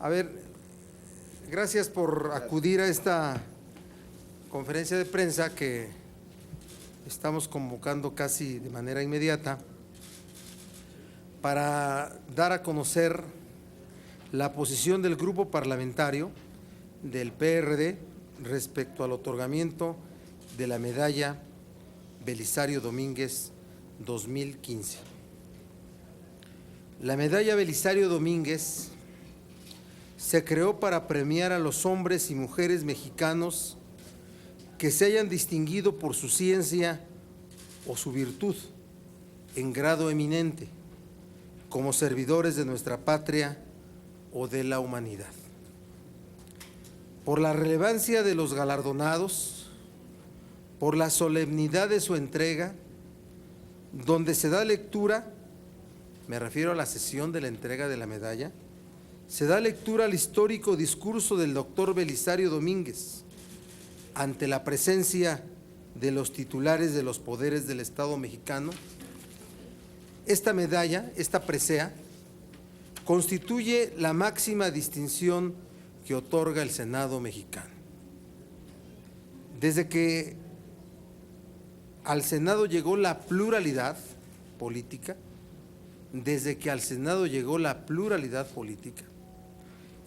A ver, gracias por acudir a esta conferencia de prensa que estamos convocando casi de manera inmediata para dar a conocer la posición del grupo parlamentario del PRD respecto al otorgamiento de la medalla Belisario Domínguez 2015. La medalla Belisario Domínguez se creó para premiar a los hombres y mujeres mexicanos que se hayan distinguido por su ciencia o su virtud en grado eminente, como servidores de nuestra patria o de la humanidad. Por la relevancia de los galardonados, por la solemnidad de su entrega, donde se da lectura, me refiero a la sesión de la entrega de la medalla, se da lectura al histórico discurso del doctor Belisario Domínguez ante la presencia de los titulares de los poderes del Estado mexicano. Esta medalla, esta presea, constituye la máxima distinción que otorga el Senado mexicano. Desde que al Senado llegó la pluralidad política,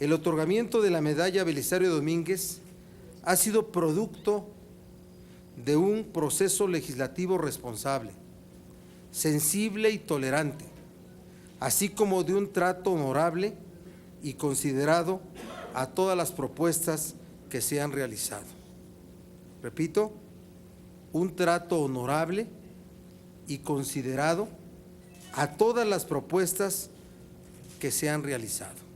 el otorgamiento de la medalla Belisario Domínguez ha sido producto de un proceso legislativo responsable, sensible y tolerante, así como de un trato honorable y considerado a todas las propuestas que se han realizado. Repito, un trato honorable y considerado a todas las propuestas que se han realizado.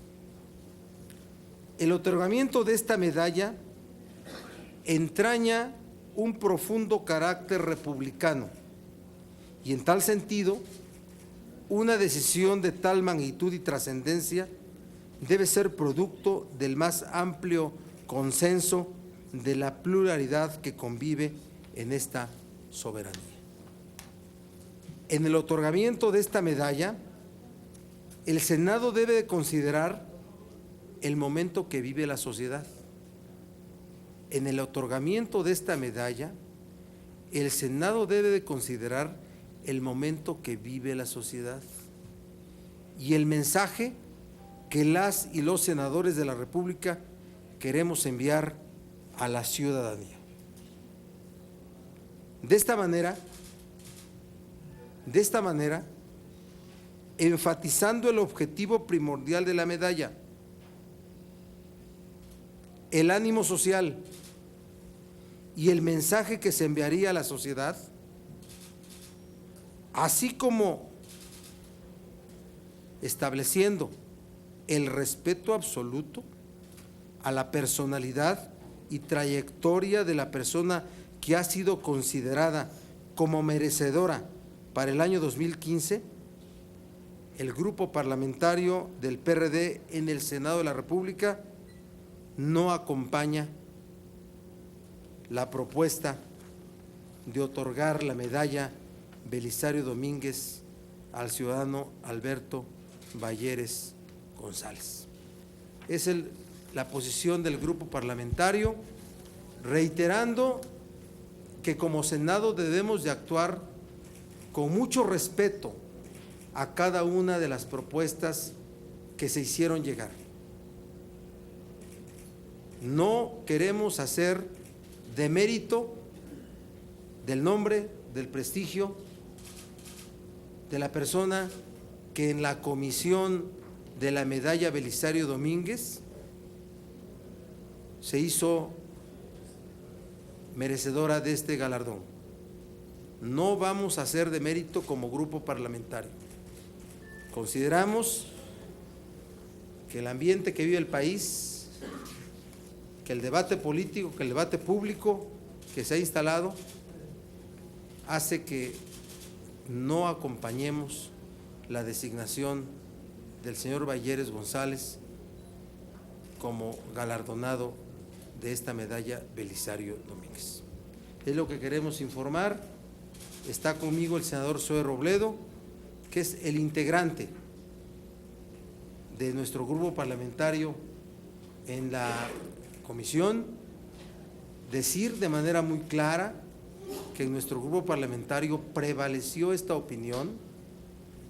El otorgamiento de esta medalla entraña un profundo carácter republicano y en tal sentido, una decisión de tal magnitud y trascendencia debe ser producto del más amplio consenso de la pluralidad que convive en esta soberanía. En el otorgamiento de esta medalla, el Senado debe de considerar el momento que vive la sociedad. En el otorgamiento de esta medalla, el Senado debe de considerar el momento que vive la sociedad y el mensaje que las y los senadores de la República queremos enviar a la ciudadanía. De esta manera, enfatizando el objetivo primordial de la medalla, el ánimo social y el mensaje que se enviaría a la sociedad, así como estableciendo el respeto absoluto a la personalidad y trayectoria de la persona que ha sido considerada como merecedora para el año 2015, el grupo parlamentario del PRD en el Senado de la República no acompaña la propuesta de otorgar la medalla Belisario Domínguez al ciudadano Alberto Valleres González. Es la posición del grupo parlamentario, reiterando que como Senado debemos de actuar con mucho respeto a cada una de las propuestas que se hicieron llegar. No queremos hacer demérito del nombre, del prestigio de la persona que en la comisión de la medalla Belisario Domínguez se hizo merecedora de este galardón. No vamos a hacer demérito como grupo parlamentario. Consideramos que el ambiente que vive el país, que el debate político, que el debate público que se ha instalado hace que no acompañemos la designación del señor Valleres González como galardonado de esta medalla Belisario Domínguez. Es lo que queremos informar. Está conmigo el senador Zoe Robledo, que es el integrante de nuestro grupo parlamentario en la comisión, decir de manera muy clara que en nuestro grupo parlamentario prevaleció esta opinión,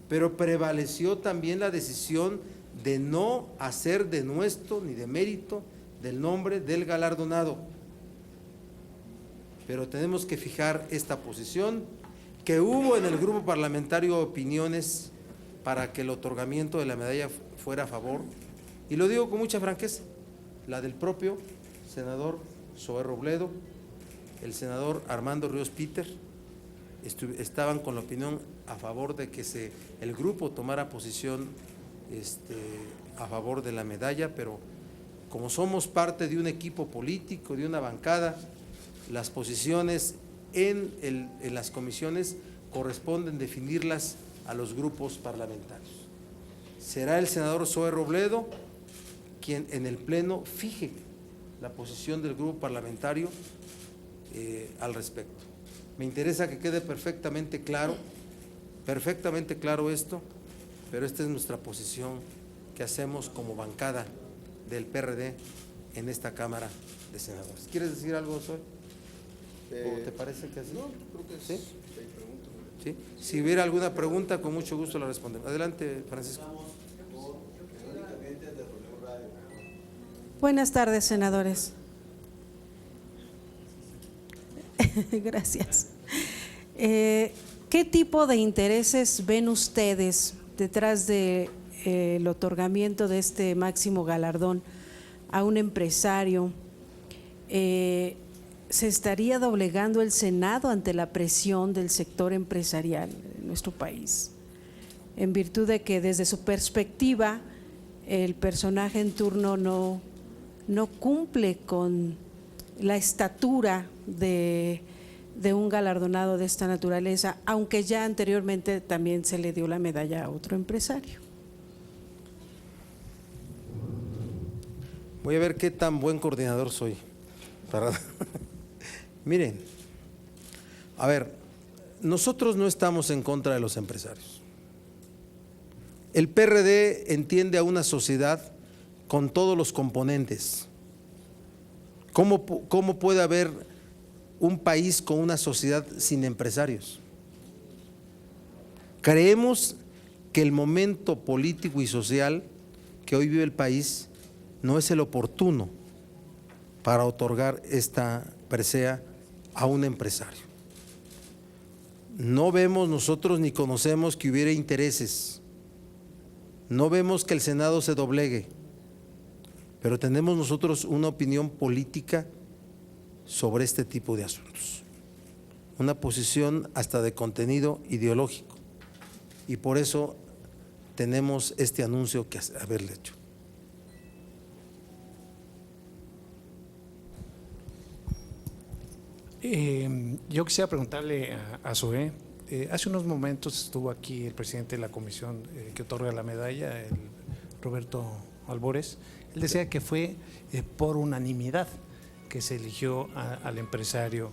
pero prevaleció también la decisión de no hacer denuesto ni de mérito del nombre del galardonado. Pero tenemos que fijar esta posición, que hubo en el grupo parlamentario opiniones para que el otorgamiento de la medalla fuera a favor, y lo digo con mucha franqueza, la del propio senador Zoé Robledo, el senador Armando Ríos Peter, estaban con la opinión a favor de que el grupo tomara posición a favor de la medalla, pero como somos parte de un equipo político, de una bancada, las posiciones en las comisiones corresponden definirlas a los grupos parlamentarios. Será el senador Zoé Robledo quien en el Pleno fije la posición del grupo parlamentario al respecto. Me interesa que quede perfectamente claro esto, pero esta es nuestra posición que hacemos como bancada del PRD en esta Cámara de Senadores. ¿Quieres decir algo, Zoé? ¿O te parece que así? No, creo que ¿sí? hay preguntas. ¿Sí? Si hubiera alguna pregunta, con mucho gusto la respondemos. Adelante, Francisco. Buenas tardes, senadores. Gracias. ¿Qué tipo de intereses ven ustedes detrás del otorgamiento de este máximo galardón a un empresario? ¿Se estaría doblegando el Senado ante la presión del sector empresarial en nuestro país? En virtud de que desde su perspectiva el personaje en turno no cumple con la estatura de un galardonado de esta naturaleza, aunque ya anteriormente también se le dio la medalla a otro empresario. Voy a ver qué tan buen coordinador soy. Miren, a ver, nosotros no estamos en contra de los empresarios. El PRD entiende a una sociedad con todos los componentes. ¿Cómo puede haber un país con una sociedad sin empresarios? Creemos que el momento político y social que hoy vive el país no es el oportuno para otorgar esta presea a un empresario. No vemos nosotros ni conocemos que hubiera intereses, no vemos que el Senado se doblegue, pero tenemos nosotros una opinión política sobre este tipo de asuntos, una posición hasta de contenido ideológico, y por eso tenemos este anuncio que haberle hecho. Yo quisiera preguntarle a Zoé, hace unos momentos estuvo aquí el presidente de la comisión que otorga la medalla, el Roberto Albores. Él decía que fue por unanimidad que se eligió al empresario.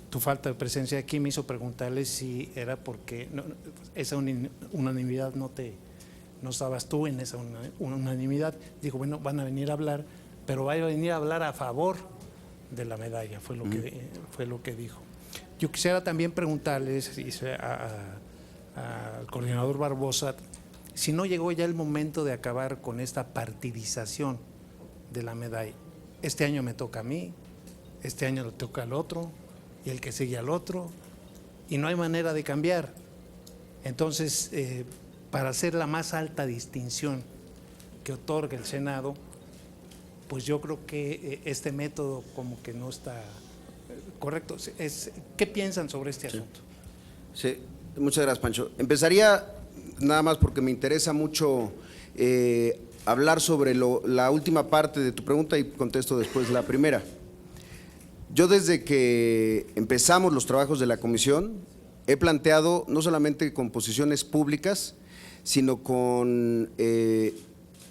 Tu falta de presencia aquí me hizo preguntarle si era porque esa unanimidad no estabas tú en esa unanimidad. Dijo, bueno, van a venir a hablar, pero van a venir a hablar a favor de la medalla, fue lo que dijo. Yo quisiera también preguntarles al coordinador Barbosa si no llegó ya el momento de acabar con esta partidización de la medalla. Este año me toca a mí, este año le toca al otro y el que sigue al otro, y no hay manera de cambiar. Entonces, para hacer la más alta distinción que otorga el Senado, pues yo creo que este método como que no está correcto. ¿Qué piensan sobre este asunto? Sí, muchas gracias, Pancho. Empezaría nada más porque me interesa mucho hablar sobre la última parte de tu pregunta y contesto después la primera. Yo desde que empezamos los trabajos de la comisión he planteado no solamente con posiciones públicas, sino con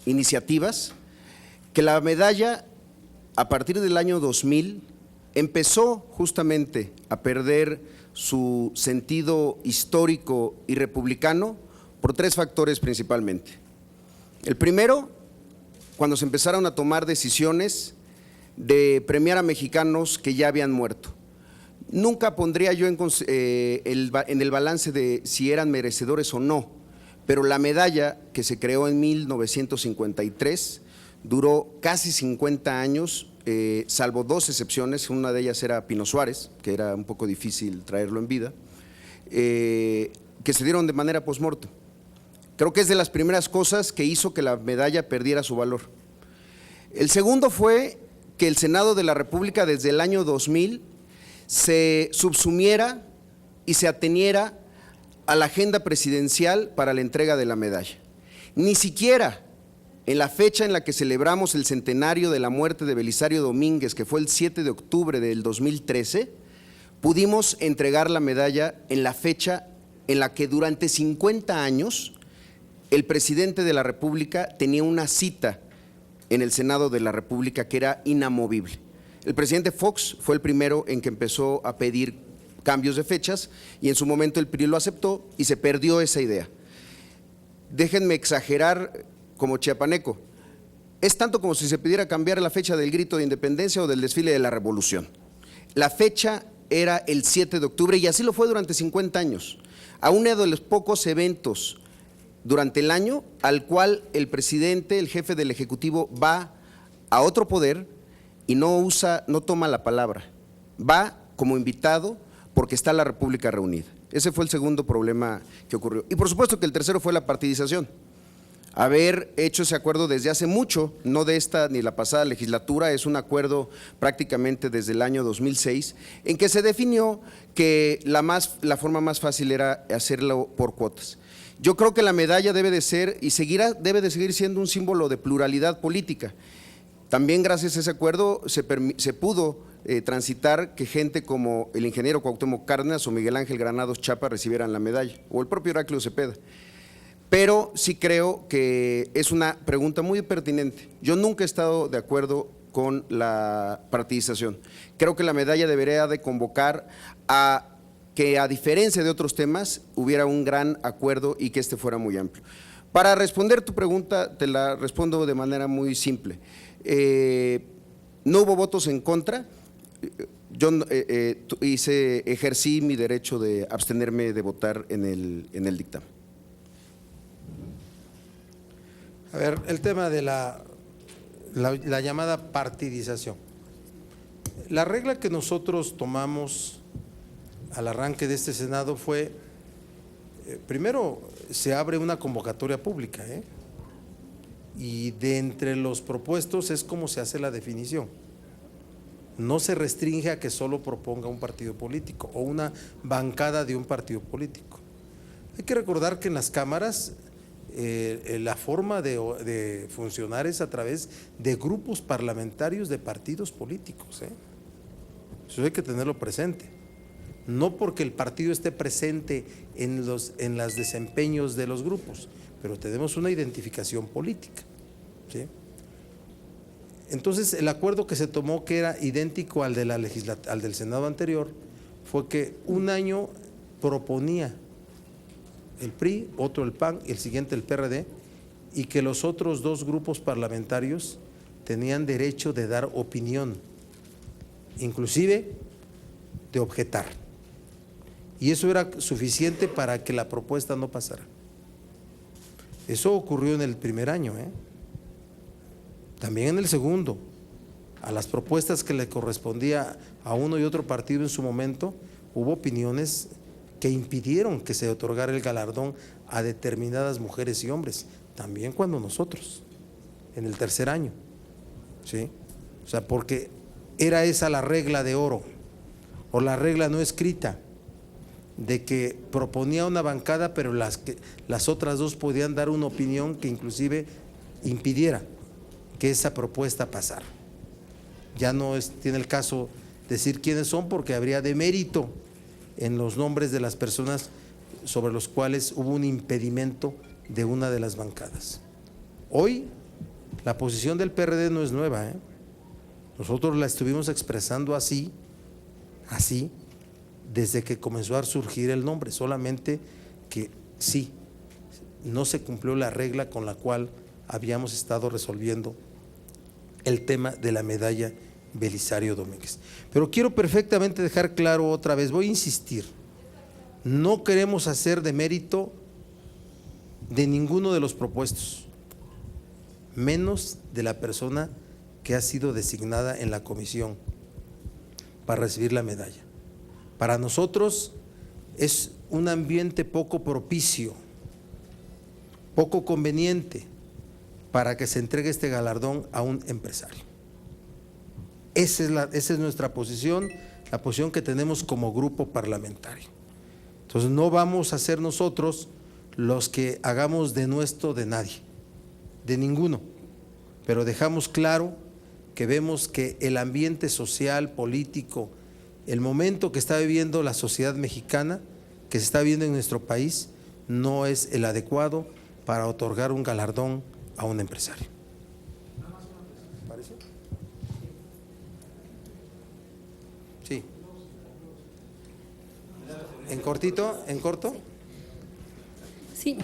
iniciativas, que la medalla a partir del año 2000 empezó justamente a perder su sentido histórico y republicano por tres factores principalmente. El primero cuando se empezaron a tomar decisiones de premiar a mexicanos que ya habían muerto. Nunca pondría yo en el balance de si eran merecedores o no, pero la medalla que se creó en 1953 duró casi 50 años, salvo 2 excepciones, una de ellas era Pino Suárez, que era un poco difícil traerlo en vida, que se dieron de manera post-mortem. Creo que es de las primeras cosas que hizo que la medalla perdiera su valor. El segundo fue que el Senado de la República desde el año 2000 se subsumiera y se ateniera a la agenda presidencial para la entrega de la medalla. Ni siquiera en la fecha en la que celebramos el centenario de la muerte de Belisario Domínguez, que fue el 7 de octubre del 2013, pudimos entregar la medalla en la fecha en la que durante 50 años el presidente de la República tenía una cita en el Senado de la República que era inamovible. El presidente Fox fue el primero en que empezó a pedir cambios de fechas y en su momento el PRI lo aceptó y se perdió esa idea. Déjenme exagerar como chiapaneco, es tanto como si se pidiera cambiar la fecha del grito de independencia o del desfile de la revolución. La fecha era el 7 de octubre y así lo fue durante 50 años, a uno de los pocos eventos durante el año al cual el presidente, el jefe del Ejecutivo va a otro poder y no toma la palabra, va como invitado porque está la República reunida. Ese fue el segundo problema que ocurrió. Y por supuesto que el tercero fue la partidización. Haber hecho ese acuerdo desde hace mucho, no de esta ni la pasada legislatura, es un acuerdo prácticamente desde el año 2006, en que se definió que la forma más fácil era hacerlo por cuotas. Yo creo que la medalla debe de ser y debe de seguir siendo un símbolo de pluralidad política. También gracias a ese acuerdo se pudo transitar que gente como el ingeniero Cuauhtémoc Cárdenas o Miguel Ángel Granados Chapa recibieran la medalla, o el propio Heraclio Cepeda. Pero sí creo que es una pregunta muy pertinente. Yo nunca he estado de acuerdo con la partidización. Creo que la medalla debería de convocar a que, a diferencia de otros temas, hubiera un gran acuerdo y que este fuera muy amplio. Para responder tu pregunta, te la respondo de manera muy simple. No hubo votos en contra. Yo ejercí mi derecho de abstenerme de votar en el dictamen. A ver, el tema de la llamada partidización. La regla que nosotros tomamos al arranque de este Senado fue, primero se abre una convocatoria pública, y de entre los propuestos es como se hace la definición. No se restringe a que solo proponga un partido político o una bancada de un partido político. Hay que recordar que en las cámaras la forma de funcionar es a través de grupos parlamentarios de partidos políticos. Eso hay que tenerlo presente. No porque el partido esté presente en los desempeños de los grupos, pero tenemos una identificación política. ¿Sí? Entonces, el acuerdo que se tomó, que era idéntico al del Senado anterior, fue que un año proponía el PRI, otro el PAN y el siguiente el PRD, y que los otros 2 grupos parlamentarios tenían derecho de dar opinión, inclusive de objetar. Y eso era suficiente para que la propuesta no pasara. Eso ocurrió en el primer año, También en el segundo. A las propuestas que le correspondía a uno y otro partido en su momento, hubo opiniones que impidieron que se otorgara el galardón a determinadas mujeres y hombres, también cuando nosotros, en el tercer año, ¿sí? O sea, porque era esa la regla de oro, o la regla no escrita, de que proponía una bancada, pero las otras 2 podían dar una opinión que inclusive impidiera que esa propuesta pasara. Ya no tiene el caso decir quiénes son, porque habría demérito en los nombres de las personas sobre los cuales hubo un impedimento de una de las bancadas. Hoy la posición del PRD no es nueva, Nosotros la estuvimos expresando así, desde que comenzó a surgir el nombre, solamente que sí, no se cumplió la regla con la cual habíamos estado resolviendo el tema de la medalla Belisario Domínguez. Pero quiero perfectamente dejar claro otra vez, voy a insistir, no queremos hacer de mérito de ninguno de los propuestos, menos de la persona que ha sido designada en la comisión para recibir la medalla. Para nosotros es un ambiente poco propicio, poco conveniente para que se entregue este galardón a un empresario. Esa es nuestra posición, la posición que tenemos como grupo parlamentario. Entonces no vamos a ser nosotros los que hagamos denuesto de nadie, de ninguno, pero dejamos claro que vemos que el ambiente social, político, el momento que está viviendo la sociedad mexicana, que se está viviendo en nuestro país, no es el adecuado para otorgar un galardón a un empresario. ¿Parece? Sí. ¿En cortito? ¿En corto? Sí.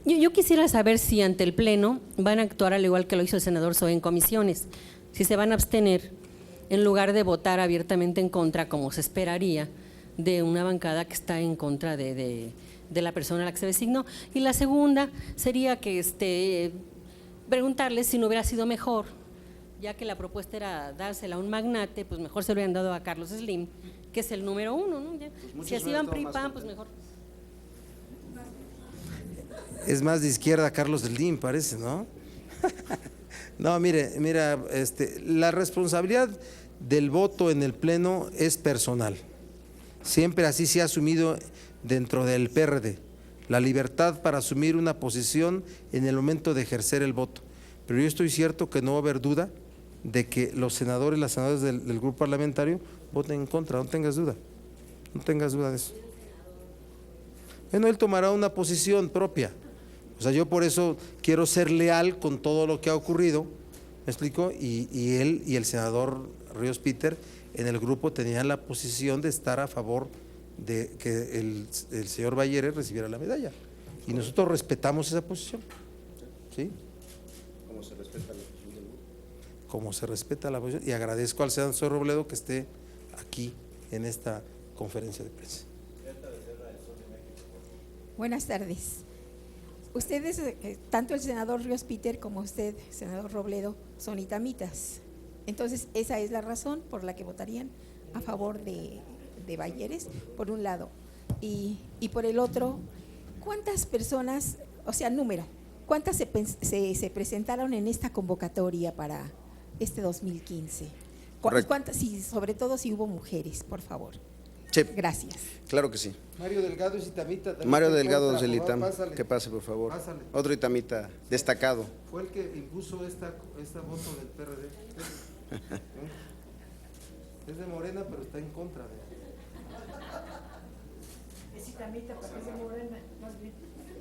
Yo quisiera saber si ante el Pleno van a actuar al igual que lo hizo el senador Zoe en comisiones, si se van a abstener en lugar de votar abiertamente en contra, como se esperaría, de una bancada que está en contra de la persona a la que se designó. Y la segunda sería que preguntarles si no hubiera sido mejor, ya que la propuesta era dársela a un magnate, pues mejor se lo hubieran dado a Carlos Slim, que es el número 1, ¿no? Pues si así van PRI, PAN, pues mejor. Es más de izquierda Carlos Slim, parece, ¿no? No, mira, la responsabilidad del voto en el Pleno es personal. Siempre así se ha asumido dentro del PRD, la libertad para asumir una posición en el momento de ejercer el voto. Pero yo estoy cierto que no va a haber duda de que los senadores y las senadoras del grupo parlamentario voten en contra, no tengas duda de eso. Bueno, él tomará una posición propia. O sea, yo por eso quiero ser leal con todo lo que ha ocurrido, ¿me explico? Y él y el senador Ríos Peter en el grupo tenían la posición de estar a favor de que el señor Bayeres recibiera la medalla. Y nosotros respetamos esa posición. ¿Sí? ¿Cómo se respeta la posición del grupo? Como se respeta la posición. Y agradezco al senador Robledo que esté aquí en esta conferencia de prensa. Buenas tardes. Ustedes, tanto el senador Ríos Peter como usted, senador Robledo, son itamitas. Entonces, esa es la razón por la que votarían a favor de Bayeres, por un lado. Y por el otro, ¿cuántas personas, o sea, número, cuántas se presentaron en esta convocatoria para este 2015? ¿Cuántas, y sobre todo si hubo mujeres, por favor? Sí. Gracias. Claro que sí. Mario Delgado es itamita. Mario Delgado es del ITAM, que pase por favor. Pásale. Otro itamita destacado. Fue el que impuso esta voto del PRD. Es de Morena, pero está en contra de… Es itamita, porque es de Morena, más bien.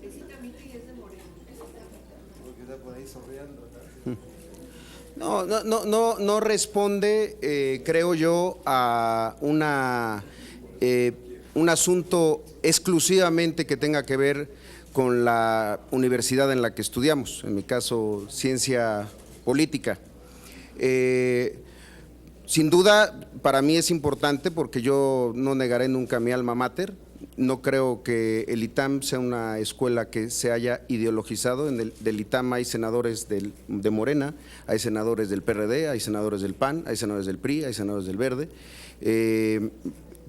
Es itamita y es de Morena. Porque está por ahí sorreando. No responde, creo yo, a un asunto exclusivamente que tenga que ver con la universidad en la que estudiamos, en mi caso, ciencia política. Sin duda, para mí es importante porque yo no negaré nunca mi alma mater. No creo que el ITAM sea una escuela que se haya ideologizado. Del ITAM hay senadores de Morena, hay senadores del PRD, hay senadores del PAN, hay senadores del PRI, hay senadores del Verde.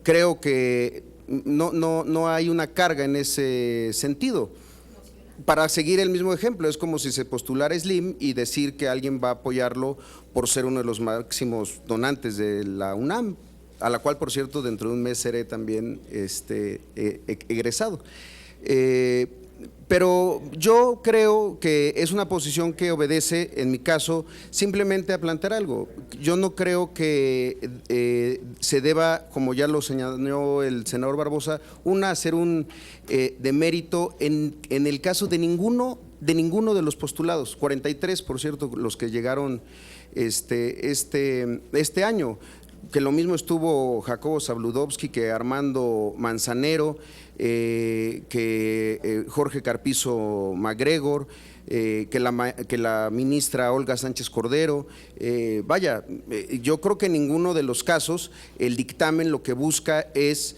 Creo que no hay una carga en ese sentido. Para seguir el mismo ejemplo, es como si se postulara Slim y decir que alguien va a apoyarlo por ser uno de los máximos donantes de la UNAM, a la cual, por cierto, dentro de un mes seré también egresado. Pero yo creo que es una posición que obedece, en mi caso, simplemente a plantear algo. Yo no creo que se deba, como ya lo señaló el senador Barbosa, hacer un demérito en el caso de ninguno de los postulados, 43, por cierto, los que llegaron este año. que lo mismo estuvo Jacobo Zabludovsky, que Armando Manzanero, que Jorge Carpizo MacGregor, que la ministra Olga Sánchez Cordero. Yo creo que en ninguno de los casos el dictamen lo que busca es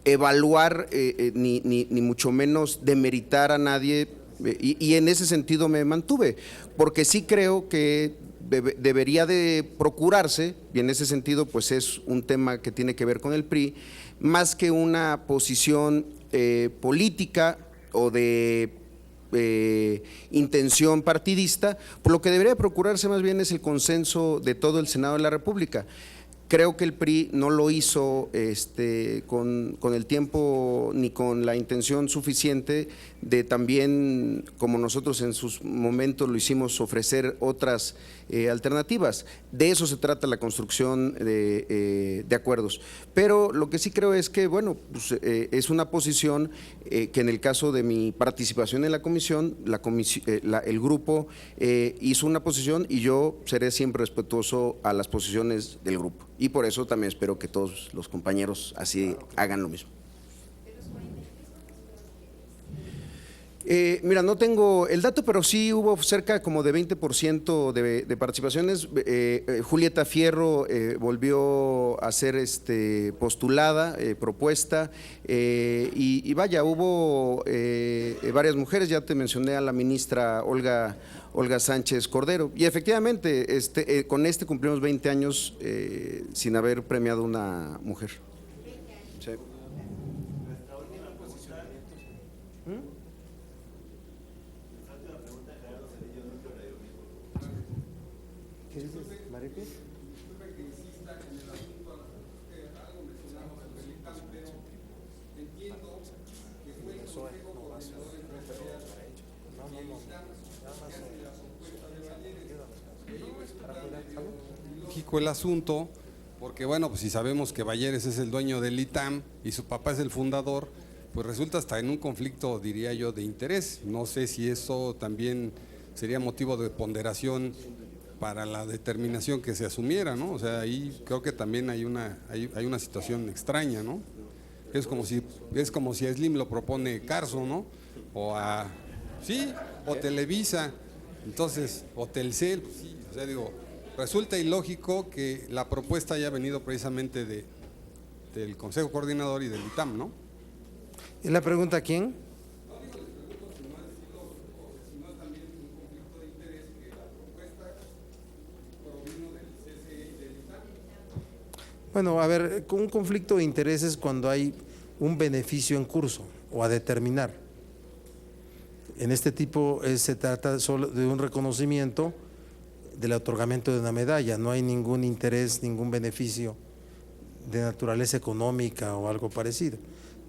evaluar ni mucho menos demeritar a nadie, y en ese sentido me mantuve, porque sí creo que debería de procurarse, y en ese sentido pues es un tema que tiene que ver con el PRI, más que una posición política o de intención partidista, por lo que debería procurarse más bien es el consenso de todo el Senado de la República. Creo que el PRI no lo hizo con el tiempo ni con la intención suficiente de también, como nosotros en sus momentos lo hicimos, ofrecer otras alternativas. De eso se trata la construcción de acuerdos. Pero lo que sí creo es que, bueno, pues, es una posición que en el caso de mi participación en la comisión, el grupo hizo una posición y yo seré siempre respetuoso a las posiciones del grupo. Y por eso también espero que todos los compañeros así hagan lo mismo. Mira, no tengo el dato, pero sí hubo cerca como de 20% de participaciones. Julieta Fierro volvió a ser postulada, propuesta, y vaya, hubo varias mujeres. Ya te mencioné a la ministra Olga Sánchez Cordero, y efectivamente con cumplimos 20 años sin haber premiado una mujer. Sí. ¿Qué dices, Maripi? Lógico el asunto, porque bueno, pues si sabemos que Balleres es el dueño del ITAM y su papá es el fundador, pues resulta hasta en un conflicto, diría yo, de interés. No sé si eso también sería motivo de ponderación para la determinación que se asumiera, ¿no? O sea, ahí creo que también hay una situación extraña, ¿no? Es como si a Slim lo propone Carso, ¿no? O Televisa, entonces, o Telcel, pues sí, o sea, digo, resulta ilógico que la propuesta haya venido precisamente del Consejo Coordinador y del ITAM, ¿no? ¿Y la pregunta a quién? Bueno, a ver, un conflicto de intereses cuando hay un beneficio en curso o a determinar. En este tipo se trata solo de un reconocimiento del otorgamiento de una medalla, no hay ningún interés, ningún beneficio de naturaleza económica o algo parecido.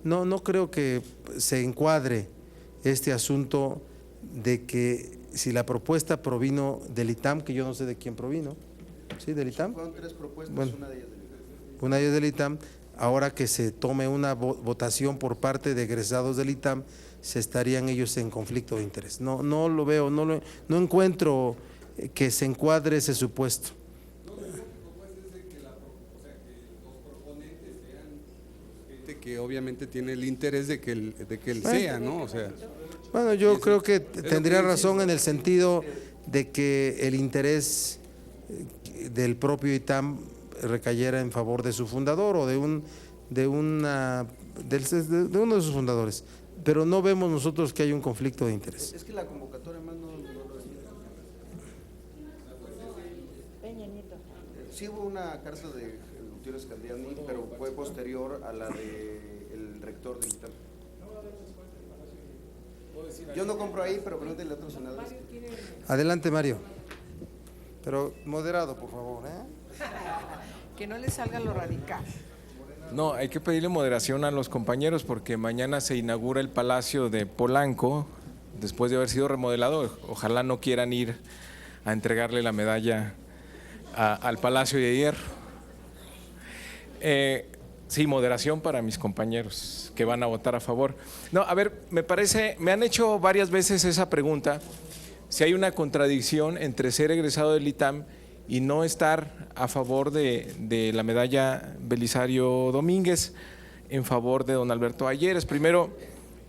No creo que se encuadre este asunto de que si la propuesta provino del ITAM, que yo no sé de quién provino, ¿sí? ¿Del ITAM? Fueron 3 propuestas, bueno, una de ellas del ITAM. Una de ellas del ITAM, ahora que se tome una votación por parte de egresados del ITAM, se estarían ellos en conflicto de interés. No lo veo, no encuentro que se encuadre ese supuesto. Que obviamente tiene el interés de que él sea, ¿no? O sea, bueno, yo creo que tendría razón en el sentido de que el interés del propio ITAM recayera en favor de su fundador o de uno de sus fundadores, pero no vemos nosotros que haya un conflicto de interés. Es que la convocatoria más no lo decía. Peña Nieto. Sí hubo una carta de Gutiérrez Candiani, pero fue posterior a la del rector del ITAM. Yo no compro ahí, pero pregúntale a otros senadores. Adelante, Mario, pero moderado, por favor, Que no le salga lo radical. No, hay que pedirle moderación a los compañeros porque mañana se inaugura el Palacio de Polanco, después de haber sido remodelado. Ojalá no quieran ir a entregarle la medalla al Palacio de Hierro. Sí, moderación para mis compañeros que van a votar a favor. No, a ver, me han hecho varias veces esa pregunta, si hay una contradicción entre ser egresado del ITAM y no estar a favor de la medalla Belisario Domínguez en favor de don Alberto Balleres. Primero,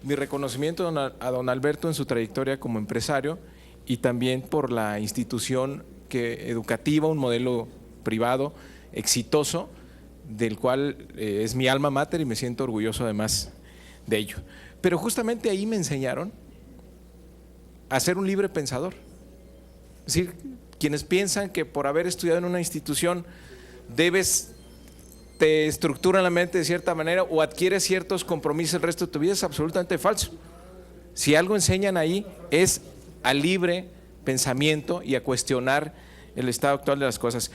mi reconocimiento a don Alberto en su trayectoria como empresario y también por la institución educativa, un modelo privado exitoso, del cual es mi alma mater y me siento orgulloso además de ello. Pero justamente ahí me enseñaron a ser un libre pensador. Es decir, quienes piensan que por haber estudiado en una institución te estructuran la mente de cierta manera o adquieres ciertos compromisos el resto de tu vida, es absolutamente falso. Si algo enseñan ahí es al libre pensamiento y a cuestionar el estado actual de las cosas.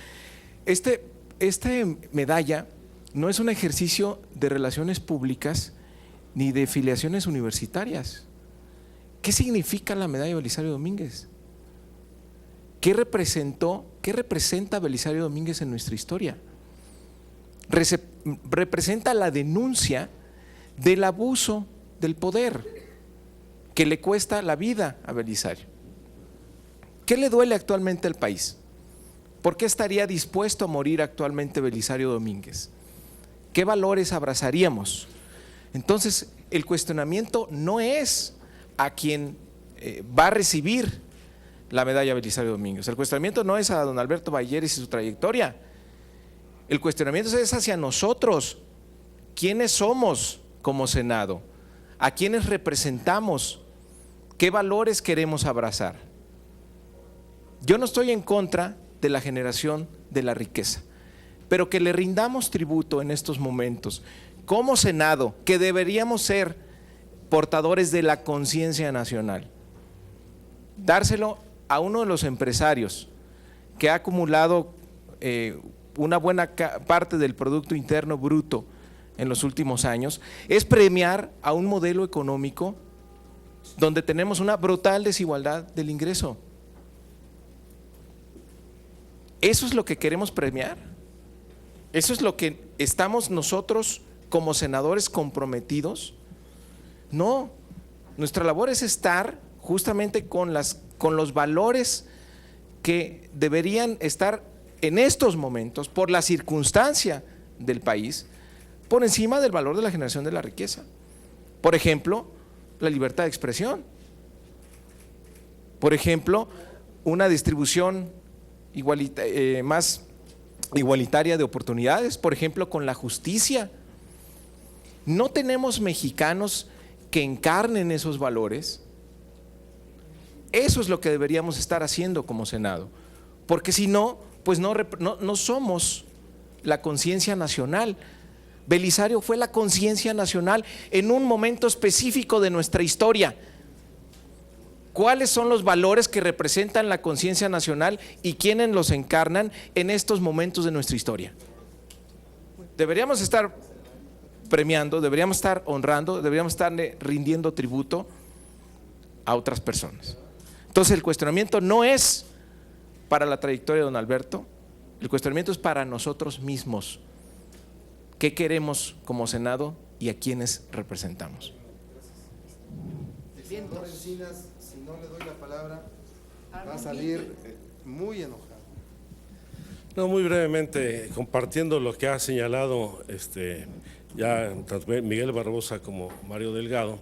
Esta medalla no es un ejercicio de relaciones públicas ni de filiaciones universitarias. ¿Qué significa la medalla Belisario Domínguez? ¿Qué representa Belisario Domínguez en nuestra historia? Representa la denuncia del abuso del poder que le cuesta la vida a Belisario. ¿Qué le duele actualmente al país? ¿Por qué estaría dispuesto a morir actualmente Belisario Domínguez? ¿Qué valores abrazaríamos? Entonces, el cuestionamiento no es a quien va a recibir la medalla Belisario Domínguez. El cuestionamiento no es a don Alberto Balleres y su trayectoria. El cuestionamiento es hacia nosotros. ¿Quiénes somos como Senado? ¿A quiénes representamos? ¿Qué valores queremos abrazar? Yo no estoy en contra de la generación de la riqueza, pero que le rindamos tributo en estos momentos como Senado, que deberíamos ser portadores de la conciencia nacional, dárselo a uno de los empresarios que ha acumulado una buena parte del Producto Interno Bruto en los últimos años, es premiar a un modelo económico donde tenemos una brutal desigualdad del ingreso. ¿Eso es lo que queremos premiar? ¿Eso es lo que estamos nosotros como senadores comprometidos? No, nuestra labor es estar justamente con los valores que deberían estar en estos momentos, por la circunstancia del país, por encima del valor de la generación de la riqueza. Por ejemplo, la libertad de expresión. Por ejemplo, una distribución más igualitaria de oportunidades, por ejemplo, con la justicia. No tenemos mexicanos que encarnen esos valores. Eso es lo que deberíamos estar haciendo como Senado, porque si no, pues no somos la conciencia nacional. Belisario fue la conciencia nacional en un momento específico de nuestra historia. ¿Cuáles son los valores que representan la conciencia nacional y quiénes los encarnan en estos momentos de nuestra historia? Deberíamos estar premiando, deberíamos estar honrando, deberíamos estar rindiendo tributo a otras personas. Entonces el cuestionamiento no es para la trayectoria de don Alberto, el cuestionamiento es para nosotros mismos. ¿Qué queremos como Senado y a quiénes representamos? Senador Encinas, si no le doy la palabra, va a salir muy enojado. No, muy brevemente, compartiendo lo que ha señalado ya tanto Miguel Barbosa como Mario Delgado,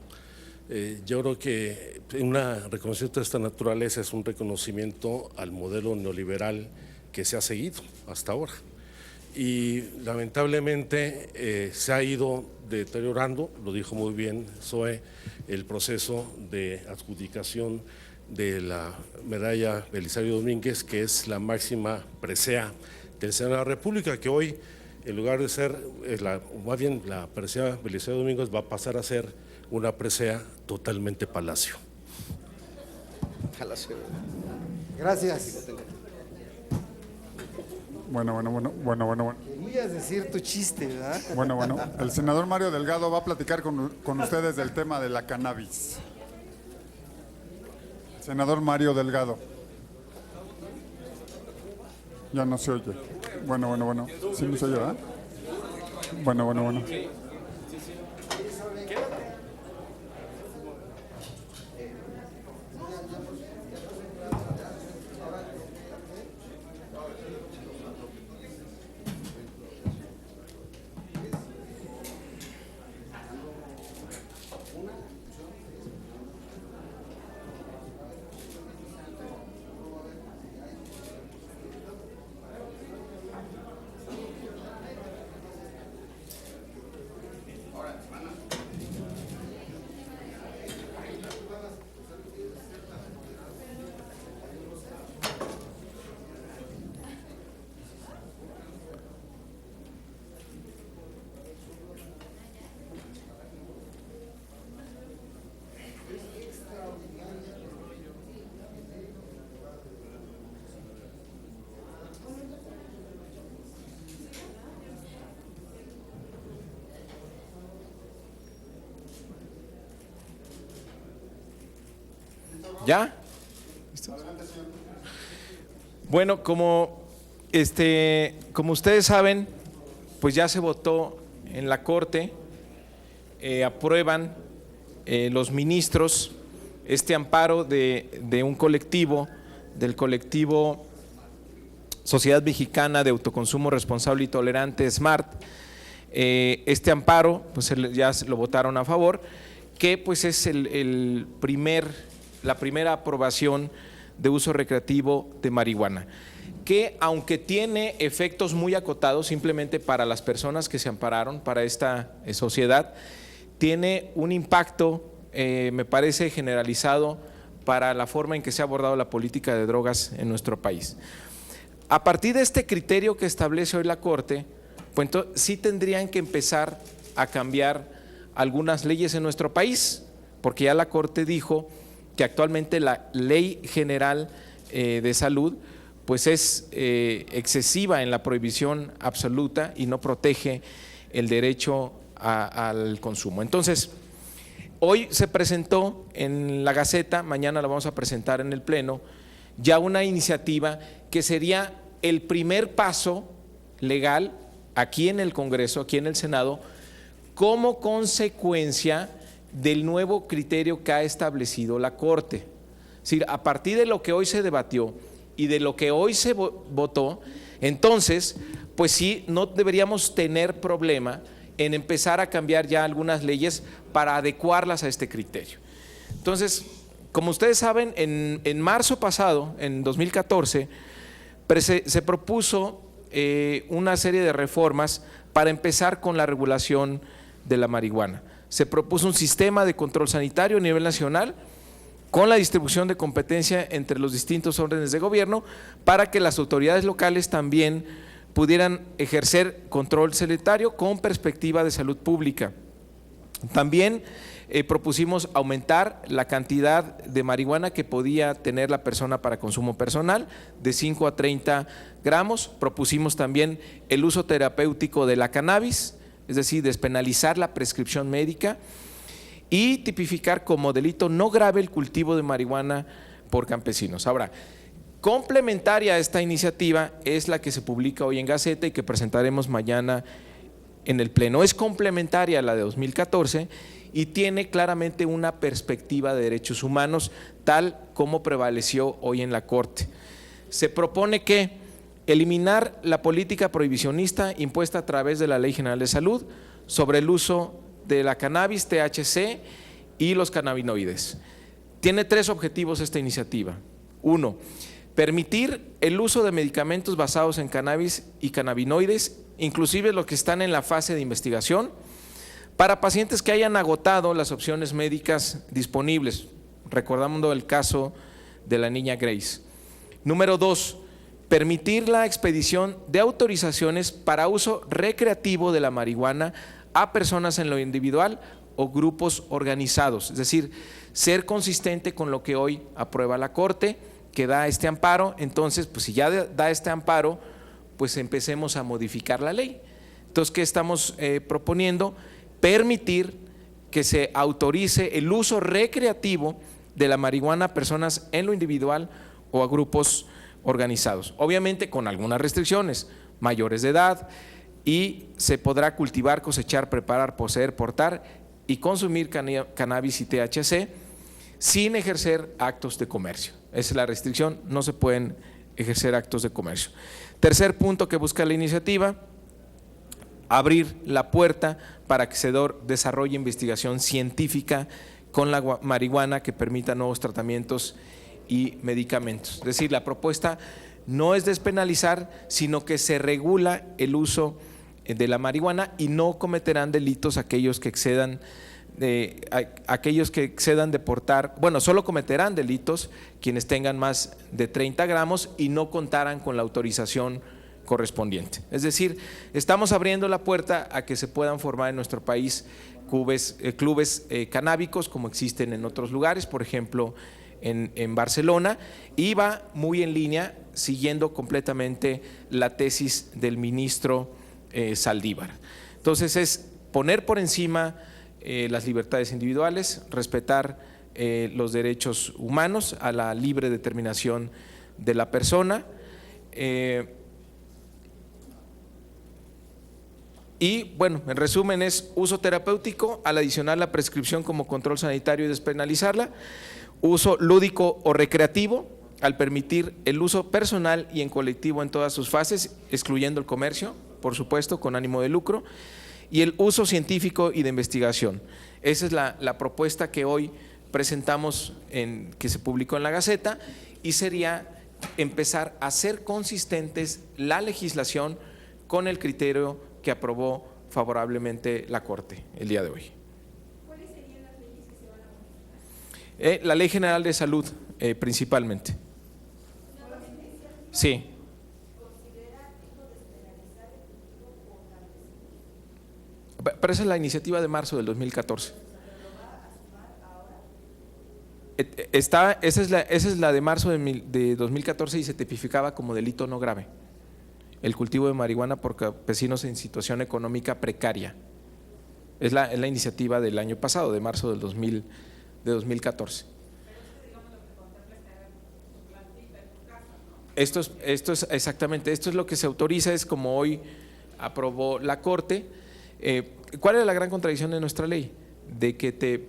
yo creo que un reconocimiento de esta naturaleza es un reconocimiento al modelo neoliberal que se ha seguido hasta ahora. Y lamentablemente se ha ido deteriorando, lo dijo muy bien Zoe, el proceso de adjudicación de la medalla Belisario Domínguez, que es la máxima presea del Senado de la República, que hoy, en lugar de ser, más bien la presea Belisario Domínguez va a pasar a ser una presea totalmente palacio. Gracias. Bueno. Querías decir tu chiste, ¿verdad? Bueno. El senador Mario Delgado va a platicar con ustedes del tema de la cannabis. Senador Mario Delgado. Ya no se oye. Bueno. ¿Sí no se oye, verdad? Bueno. ¿Ya? ¿Listo? Bueno, como ustedes saben, pues ya se votó en la Corte, aprueban los ministros este amparo de un colectivo, del colectivo Sociedad Mexicana de Autoconsumo Responsable y Tolerante, SMART. Este amparo, pues ya lo votaron a favor, que pues es la primera aprobación de uso recreativo de marihuana, que aunque tiene efectos muy acotados simplemente para las personas que se ampararon, para esta sociedad, tiene un impacto, me parece, generalizado para la forma en que se ha abordado la política de drogas en nuestro país. A partir de este criterio que establece hoy la Corte, pues entonces sí tendrían que empezar a cambiar algunas leyes en nuestro país, porque ya la Corte dijo que actualmente la Ley General de Salud pues es excesiva en la prohibición absoluta y no protege el derecho al consumo. Entonces, hoy se presentó en la Gaceta, mañana la vamos a presentar en el Pleno, ya una iniciativa que sería el primer paso legal aquí en el Congreso, aquí en el Senado, como consecuencia del nuevo criterio que ha establecido la Corte. Es decir, a partir de lo que hoy se debatió y de lo que hoy se votó, entonces, pues sí, no deberíamos tener problema en empezar a cambiar ya algunas leyes para adecuarlas a este criterio. Entonces, como ustedes saben, en marzo pasado, en 2014, se propuso una serie de reformas para empezar con la regulación de la marihuana. Se propuso un sistema de control sanitario a nivel nacional con la distribución de competencia entre los distintos órdenes de gobierno para que las autoridades locales también pudieran ejercer control sanitario con perspectiva de salud pública. También propusimos aumentar la cantidad de marihuana que podía tener la persona para consumo personal de 5 a 30 gramos. Propusimos también el uso terapéutico de la cannabis, es decir, despenalizar la prescripción médica y tipificar como delito no grave el cultivo de marihuana por campesinos. Ahora, complementaria a esta iniciativa es la que se publica hoy en Gaceta y que presentaremos mañana en el Pleno. Es complementaria a la de 2014 y tiene claramente una perspectiva de derechos humanos tal como prevaleció hoy en la Corte. Se propone que eliminar la política prohibicionista impuesta a través de la Ley General de Salud sobre el uso de la cannabis, THC y los cannabinoides. Tiene tres objetivos esta iniciativa. Uno, permitir el uso de medicamentos basados en cannabis y cannabinoides, inclusive los que están en la fase de investigación, para pacientes que hayan agotado las opciones médicas disponibles. Recordando el caso de la niña Grace. Número dos, permitir la expedición de autorizaciones para uso recreativo de la marihuana a personas en lo individual o grupos organizados, es decir, ser consistente con lo que hoy aprueba la Corte, que da este amparo. Entonces, pues si ya da este amparo, pues empecemos a modificar la ley. Entonces, ¿qué estamos proponiendo? Permitir que se autorice el uso recreativo de la marihuana a personas en lo individual o a grupos organizados, obviamente con algunas restricciones, mayores de edad, y se podrá cultivar, cosechar, preparar, poseer, portar y consumir cannabis y THC sin ejercer actos de comercio. Esa es la restricción, no se pueden ejercer actos de comercio. Tercer punto que busca la iniciativa, abrir la puerta para que se desarrolle investigación científica con la marihuana que permita nuevos tratamientos y medicamentos. Es decir, la propuesta no es despenalizar, sino que se regula el uso de la marihuana y no cometerán delitos aquellos que excedan de portar, bueno, solo cometerán delitos quienes tengan más de 30 gramos y no contaran con la autorización correspondiente. Es decir, estamos abriendo la puerta a que se puedan formar en nuestro país clubes canábicos como existen en otros lugares, por ejemplo en Barcelona, y va muy en línea, siguiendo completamente la tesis del ministro Saldívar. Entonces es poner por encima las libertades individuales, respetar los derechos humanos, a la libre determinación de la persona. Y bueno, en resumen es uso terapéutico al adicionar la prescripción como control sanitario y despenalizarla, uso lúdico o recreativo al permitir el uso personal y en colectivo en todas sus fases, excluyendo el comercio, por supuesto, con ánimo de lucro, y el uso científico y de investigación. Esa es la propuesta que hoy presentamos, que se publicó en la Gaceta, y sería empezar a hacer consistentes la legislación con el criterio que aprobó favorablemente la Corte el día de hoy. ¿Cuáles serían las leyes que se van a modificar? La Ley General de Salud, principalmente. Sí. Pero esa es la iniciativa de marzo del 2014. Esa es la de marzo de 2014 y se tipificaba como delito no grave el cultivo de marihuana por campesinos en situación económica precaria. Es la iniciativa del año pasado, de marzo del 2014. Esto es exactamente, esto es lo que se autoriza, es como hoy aprobó la Corte. ¿Cuál es la gran contradicción de nuestra ley? De que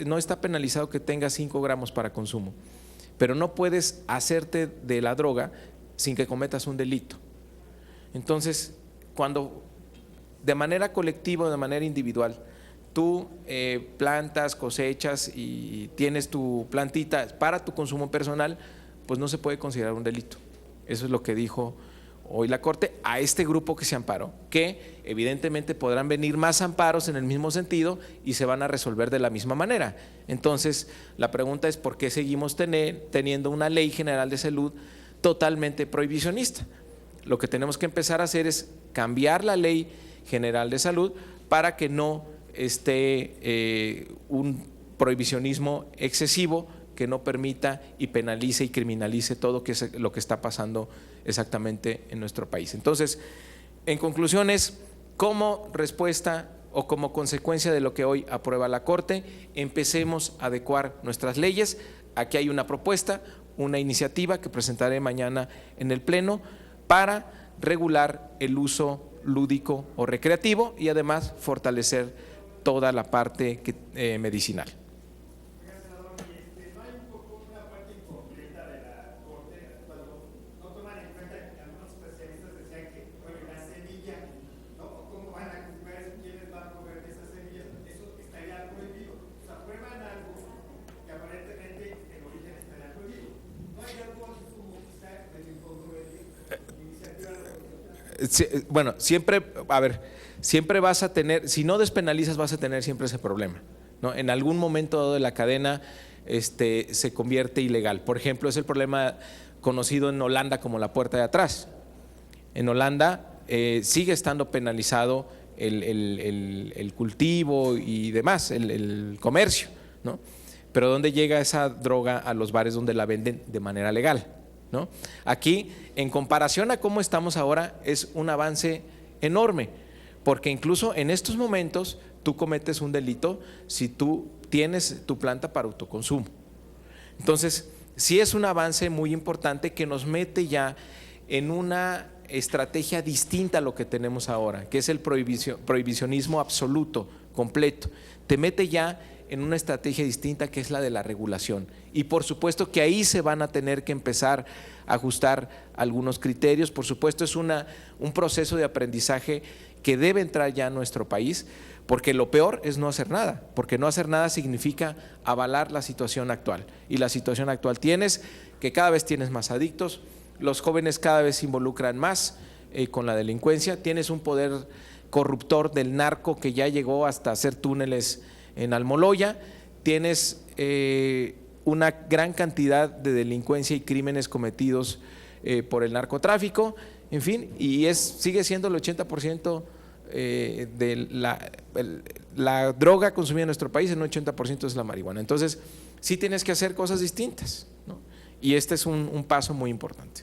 no está penalizado que tengas 5 gramos para consumo, pero no puedes hacerte de la droga sin que cometas un delito. Entonces, cuando de manera colectiva o de manera individual tú plantas, cosechas y tienes tu plantita para tu consumo personal, pues no se puede considerar un delito. Eso es lo que dijo hoy la Corte a este grupo que se amparó, que evidentemente podrán venir más amparos en el mismo sentido y se van a resolver de la misma manera. Entonces, la pregunta es ¿por qué seguimos teniendo una ley general de salud totalmente prohibicionista? Lo que tenemos que empezar a hacer es cambiar la ley general de salud para que no esté un prohibicionismo excesivo que no permita y penalice y criminalice todo lo que está pasando exactamente en nuestro país. Entonces, en conclusiones, como respuesta o como consecuencia de lo que hoy aprueba la Corte, empecemos a adecuar nuestras leyes. Aquí hay una propuesta, una iniciativa que presentaré mañana en el Pleno para regular el uso lúdico o recreativo y además fortalecer toda la parte medicinal. Bueno, siempre vas a tener, si no despenalizas vas a tener siempre ese problema, ¿no? En algún momento de la cadena se convierte ilegal. Por ejemplo, es el problema conocido en Holanda como la puerta de atrás. En Holanda sigue estando penalizado el cultivo y demás, el comercio, ¿no? Pero ¿dónde llega esa droga? A los bares donde la venden de manera legal, ¿no? Aquí, en comparación a cómo estamos ahora, es un avance enorme, porque incluso en estos momentos tú cometes un delito si tú tienes tu planta para autoconsumo. Entonces, sí es un avance muy importante que nos mete ya en una estrategia distinta a lo que tenemos ahora, que es el prohibicionismo absoluto, completo. Te mete ya en una estrategia distinta que es la de la regulación. Y por supuesto que ahí se van a tener que empezar a ajustar algunos criterios. Por supuesto es un proceso de aprendizaje que debe entrar ya a nuestro país, porque lo peor es no hacer nada, porque no hacer nada significa avalar la situación actual. Y la situación actual que cada vez tienes más adictos, los jóvenes cada vez se involucran más con la delincuencia, tienes un poder corruptor del narco que ya llegó hasta hacer túneles en Almoloya, tienes una gran cantidad de delincuencia y crímenes cometidos por el narcotráfico, en fin, y sigue siendo el 80% de la droga consumida en nuestro país, el 80% es la marihuana. Entonces, sí tienes que hacer cosas distintas, ¿no? Y este es un paso muy importante.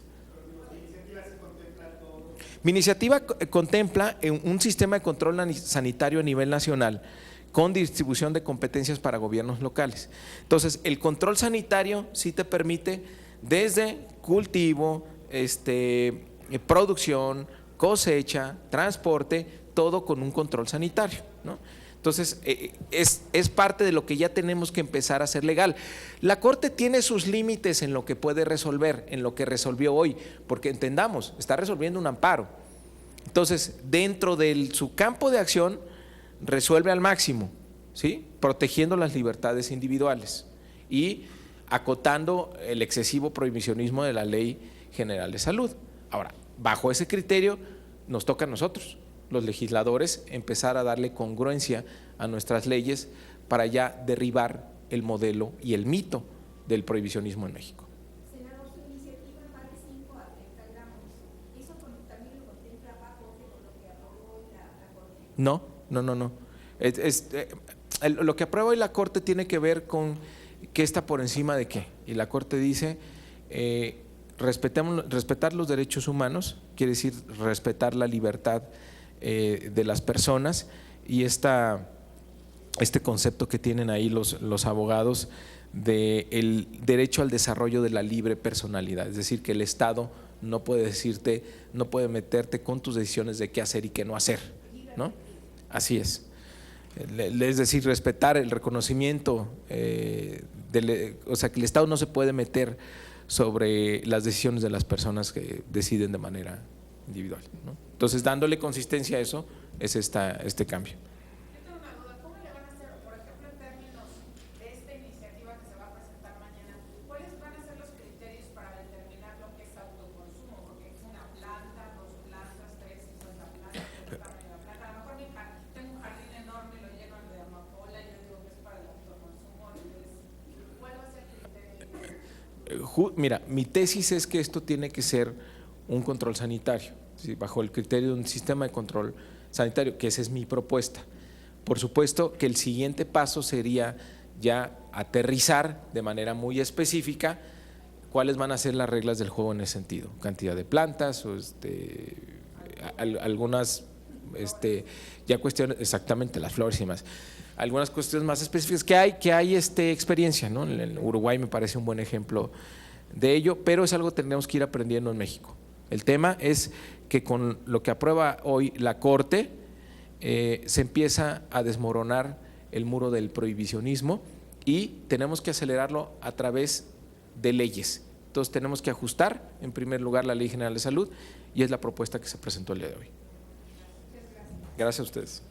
Mi iniciativa contempla un sistema de control sanitario a nivel nacional con distribución de competencias para gobiernos locales. Entonces, el control sanitario sí te permite desde cultivo, producción, cosecha, transporte, todo con un control sanitario, ¿no? Entonces, es parte de lo que ya tenemos que empezar a hacer legal. La Corte tiene sus límites en lo que puede resolver, en lo que resolvió hoy, porque entendamos, está resolviendo un amparo. Entonces, dentro de su campo de acción, resuelve al máximo, ¿sí? Protegiendo las libertades individuales y acotando el excesivo prohibicionismo de la Ley General de Salud. Ahora, bajo ese criterio, nos toca a nosotros, los legisladores, empezar a darle congruencia a nuestras leyes para ya derribar el modelo y el mito del prohibicionismo en México. Senador, su iniciativa va de 5 a 30 gramos. ¿Eso también lo contempla bajo lo que aprobó hoy la Corte? No. Lo que aprueba hoy la Corte tiene que ver con qué está por encima de qué. Y la Corte dice, respetar los derechos humanos, quiere decir respetar la libertad de las personas, y este concepto que tienen ahí los abogados del derecho al desarrollo de la libre personalidad, es decir, que el Estado no puede decirte, no puede meterte con tus decisiones de qué hacer y qué no hacer, ¿no? Así es. Es decir, respetar el reconocimiento, o sea, que el Estado no se puede meter sobre las decisiones de las personas que deciden de manera individual, ¿no? Entonces, dándole consistencia a eso, es este cambio. Yo tengo una duda, ¿cómo le van a hacer, por ejemplo, en términos de esta iniciativa que se va a presentar mañana, cuáles van a ser los criterios para determinar lo que es autoconsumo? Porque es una planta, 2 plantas, 3, 50 plantas, el tamaño de la planta. A lo mejor tengo un jardín enorme y lo lleno de amapola y yo digo que es para el autoconsumo. ¿Cuál va a ser el criterio? Mira, mi tesis es que esto tiene que ser un control sanitario, ¿sí? Bajo el criterio de un sistema de control sanitario, que esa es mi propuesta. Por supuesto que el siguiente paso sería ya aterrizar de manera muy específica cuáles van a ser las reglas del juego en ese sentido, cantidad de plantas, o algunas ya cuestiones, exactamente, las flores y demás, algunas cuestiones más específicas que hay experiencia, ¿no? En Uruguay me parece un buen ejemplo de ello, pero es algo que tenemos que ir aprendiendo en México. El tema es que con lo que aprueba hoy la Corte se empieza a desmoronar el muro del prohibicionismo y tenemos que acelerarlo a través de leyes. Entonces tenemos que ajustar en primer lugar la Ley General de Salud, y es la propuesta que se presentó el día de hoy. Gracias a ustedes.